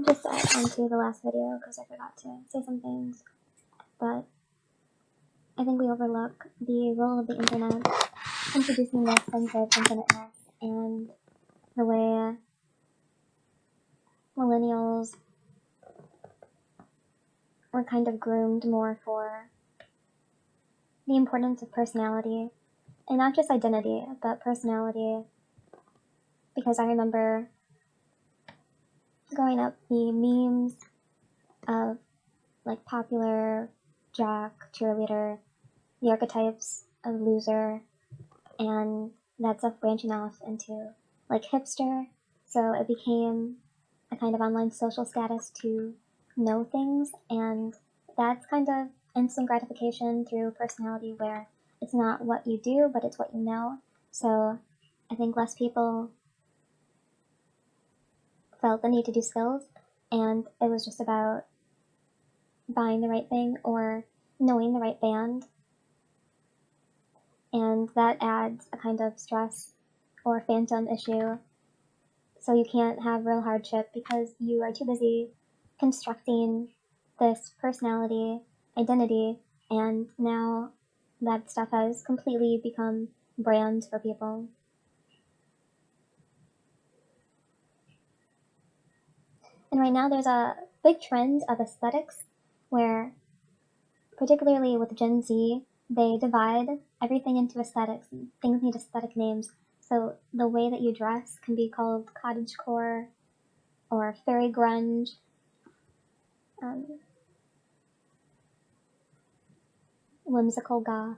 just onto the last video because I forgot to say some things, but I think we overlook the role of the internet introducing this sense of infiniteness and the way millennials were kind of groomed more for the importance of personality, and not just identity, but personality, because I remember growing up, the memes of like popular jock, cheerleader, the archetypes of loser, and that stuff branching off into like hipster. So it became a kind of online social status to know things, and that's kind of instant gratification through personality where it's not what you do, but it's what you know. So I think less people felt the need to do skills, and it was just about buying the right thing or knowing the right band, and that adds a kind of stress or phantom issue. So you can't have real hardship because you are too busy constructing this personality, identity, and now that stuff has completely become brands for people. And right now there's a big trend of aesthetics where, particularly with Gen Z, they divide everything into aesthetics. Things need aesthetic names. So the way that you dress can be called cottagecore or fairy grunge. Whimsical goth,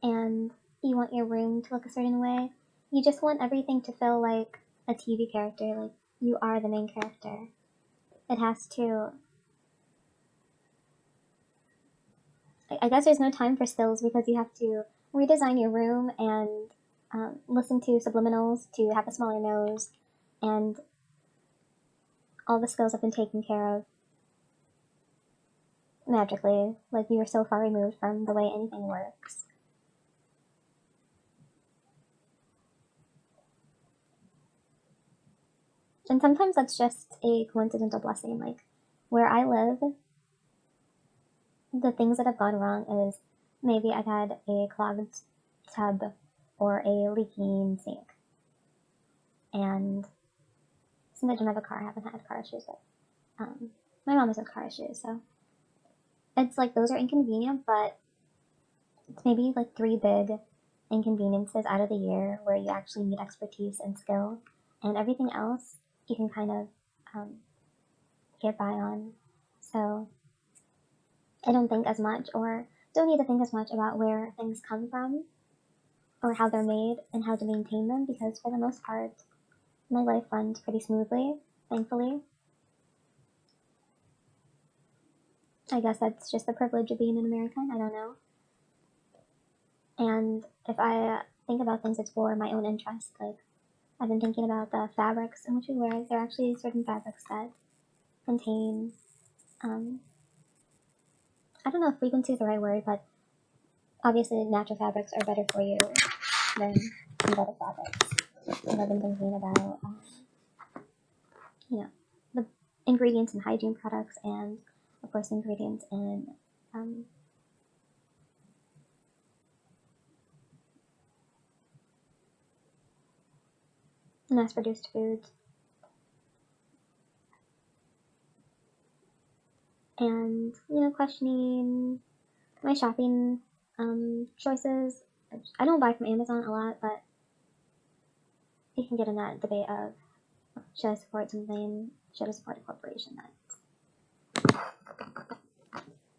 and you want your room to look a certain way. You just want everything to feel like a TV character, like you are the main character. It has to. I guess there's no time for stills because you have to redesign your room and listen to subliminals to have a smaller nose, and all the skills have been taken care of magically. Like you are so far removed from the way anything works. And sometimes that's just a coincidental blessing. Like where I live, the things that have gone wrong is maybe I've had a clogged tub or a leaking sink. And since I don't have a car, I haven't had car issues, but my mom has had car issues, so it's like those are inconvenient, but it's maybe like 3 big inconveniences out of the year where you actually need expertise and skill, and everything else you can kind of get by on. So I don't think as much, or don't need to think as much about where things come from or how they're made and how to maintain them, because for the most part my life runs pretty smoothly, thankfully. I guess that's just the privilege of being an American, I don't know. And if I think about things, it's for my own interest. Like I've been thinking about the fabrics in which we wear. There are actually certain fabrics that contain I don't know if frequency is the right word, but obviously natural fabrics are better for you than synthetic fabrics. And I've been thinking about the ingredients in hygiene products, and of course ingredients in mass-produced foods, and questioning my shopping choices. I don't buy from Amazon a lot, but you can get in that debate of should I support something, should I support a corporation that's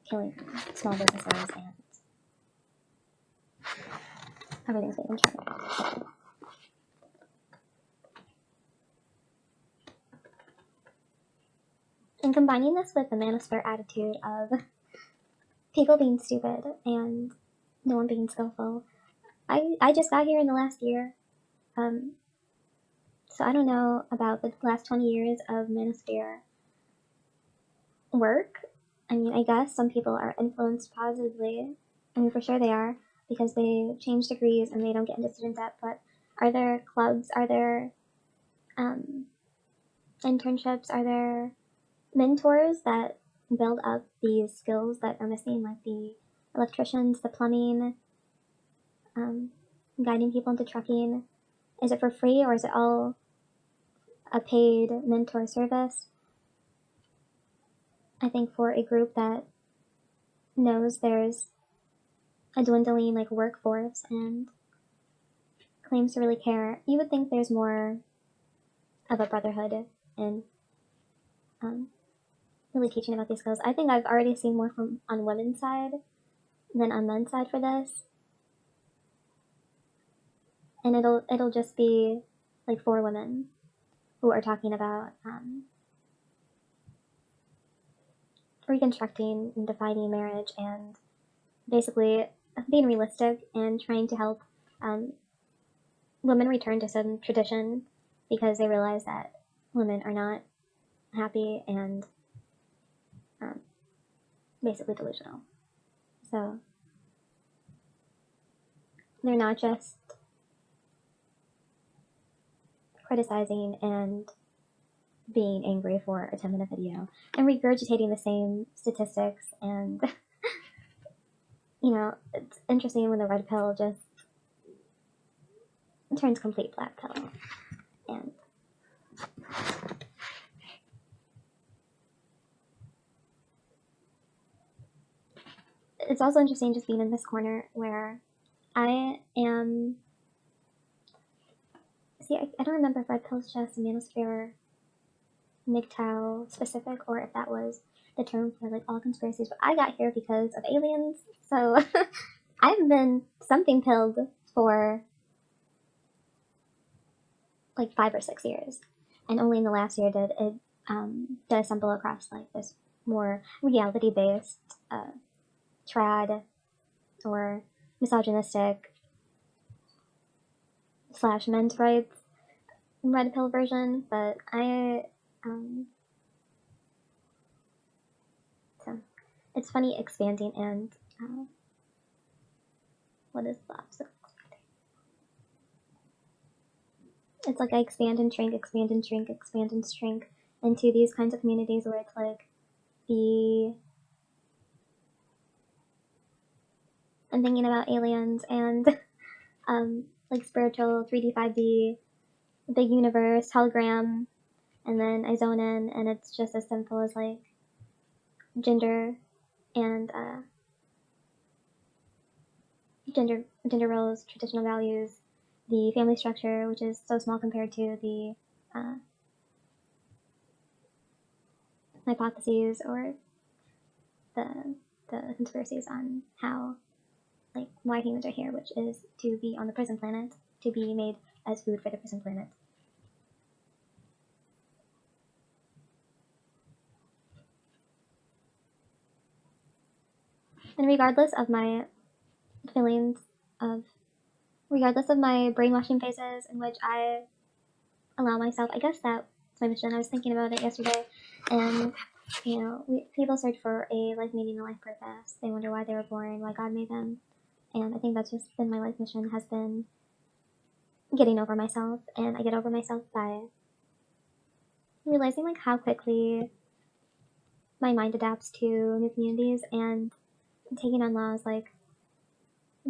killing small businesses and everything's made in China. And combining this with the manosphere attitude of people being stupid and no one being skillful. I just got here in the last year, so I don't know about the last 20 years of manosphere work. I mean, I guess some people are influenced positively. I mean, for sure they are, because they change degrees and they don't get into student debt. But are there clubs? Are there internships? Are there mentors that build up these skills that are missing, like the electricians, the plumbing, guiding people into trucking? Is it for free, or is it all a paid mentor service? I think for a group that knows there's a dwindling like workforce and claims to really care, you would think there's more of a brotherhood and really teaching about these skills. I think I've already seen more from on women's side than on men's side for this, and it'll just be like 4 women who are talking about reconstructing and defining marriage and basically being realistic and trying to help women return to some tradition because they realize that women are not happy and basically delusional. So they're not just criticizing and being angry for a 10-minute video and regurgitating the same statistics and you know, it's interesting when the red pill just turns complete black pill. And it's also interesting just being in this corner where I am. See, I don't remember if red pill's just manosphere MGTOW specific or if that was the term for like all conspiracies, but I got here because of aliens. So I've been something pilled for like 5 or 6 years, and only in the last year did I stumble across like this more reality based trad or misogynistic / men's rights red pill version. But so it's funny expanding and what is the opposite? It's like I expand and shrink, expand and shrink, expand and shrink into these kinds of communities where it's like I'm thinking about aliens and like spiritual 3D, 5D, big universe, hologram, and then I zone in and it's just as simple as like gender and gender roles, traditional values, the family structure, which is so small compared to the hypotheses or the conspiracies on how like why humans are here, which is to be on the prison planet, to be made as food for the prison planet. And regardless of my feelings of regardless of my brainwashing phases in which I allow myself, I guess that's my mission. I was thinking about it yesterday, and you know, people search for a life meaning, a life purpose. They wonder why they were born, why God made them, and I think that's just been my life mission, has been getting over myself, and I get over myself by realizing like how quickly my mind adapts to new communities and taking on laws, like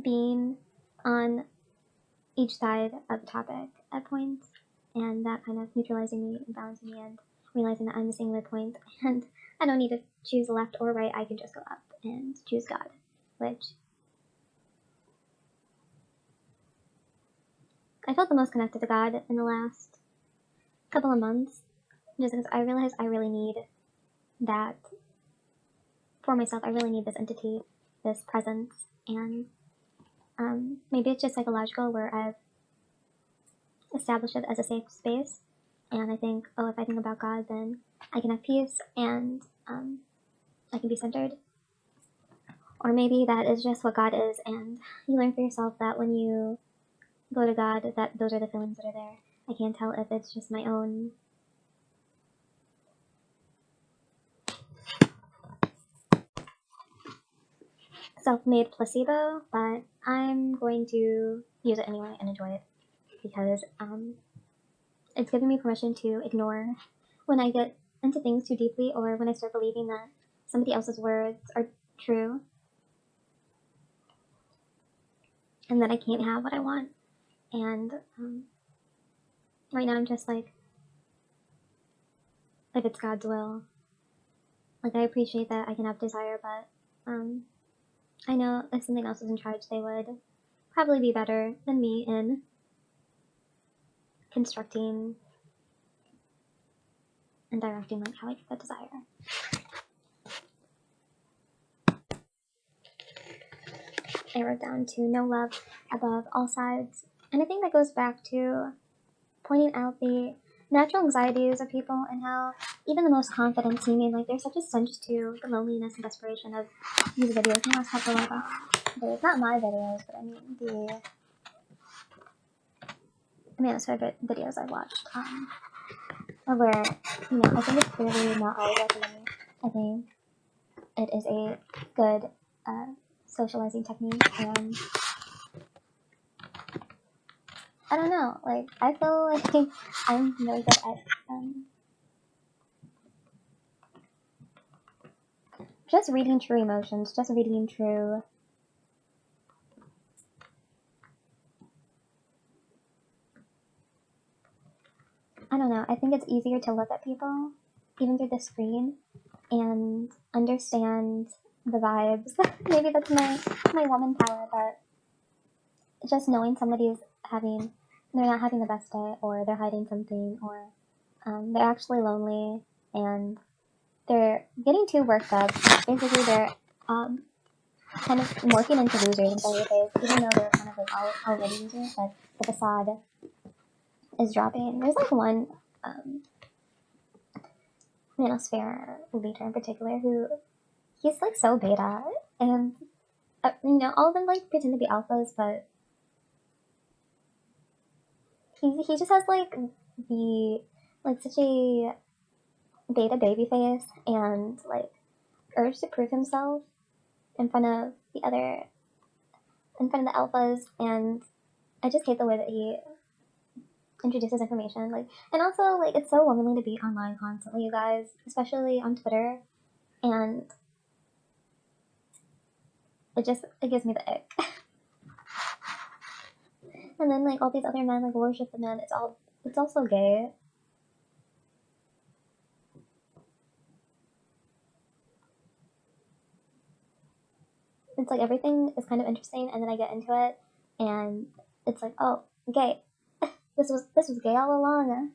being on each side of the topic at points, and that kind of neutralizing me and balancing me and realizing that I'm the singular point and I don't need to choose left or right, I can just go up and choose God, which I felt the most connected to God in the last couple of months, just because I realized I really need that for myself. I really need this entity, this presence, and maybe it's just psychological where I've established it as a safe space, and I think, oh, if I think about God, then I can have peace and I can be centered. Or maybe that is just what God is, and you learn for yourself that when you go to God, that those are the feelings that are there. I can't tell if it's just my own self-made placebo, but I'm going to use it anyway and enjoy it because it's giving me permission to ignore when I get into things too deeply, or when I start believing that somebody else's words are true, and that I can't have what I want. And right now I'm just like, if it's God's will, like I appreciate that I can have desire, but I know if something else was in charge, they would probably be better than me in constructing and directing like how I get that desire. I wrote down to know love above all sides, and I think that goes back to pointing out the natural anxieties of people and how even the most confident seeming, like there's such a stench to the loneliness and desperation of these videos. And I also have to like videos, not my videos, but I mean the Amanda's favorite videos I've watched, where, I think it's clearly not always like me. I think it is a good socializing technique, and I don't know, like I feel like I'm really good at just reading true emotions, just reading true I don't know, I think it's easier to look at people, even through the screen, and understand the vibes. Maybe that's my woman power, but just knowing somebody's they're not having the best day, or they're hiding something, or they're actually lonely, and they're getting too worked up. Basically, they're kind of morphing into losers in every phase, even though they're kind of like already losers, but the facade is dropping. There's like one manosphere leader in particular who he's like so beta, and all of them like pretend to be alphas, but he just has like the like such a beta baby face and like urge to prove himself in front of in front of the alphas, and I just hate the way that he introduces information, like, and also like it's so womanly to be online constantly, you guys, especially on Twitter, and it gives me the ick. And then like all these other men like worship the men. It's also gay. It's like everything is kind of interesting, and then I get into it, and it's like, oh, gay. This was gay all along.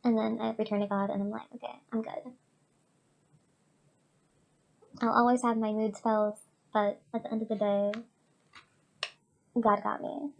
And then I return to God, and I'm like, okay, I'm good. I'll always have my mood spells, but at the end of the day, God got me.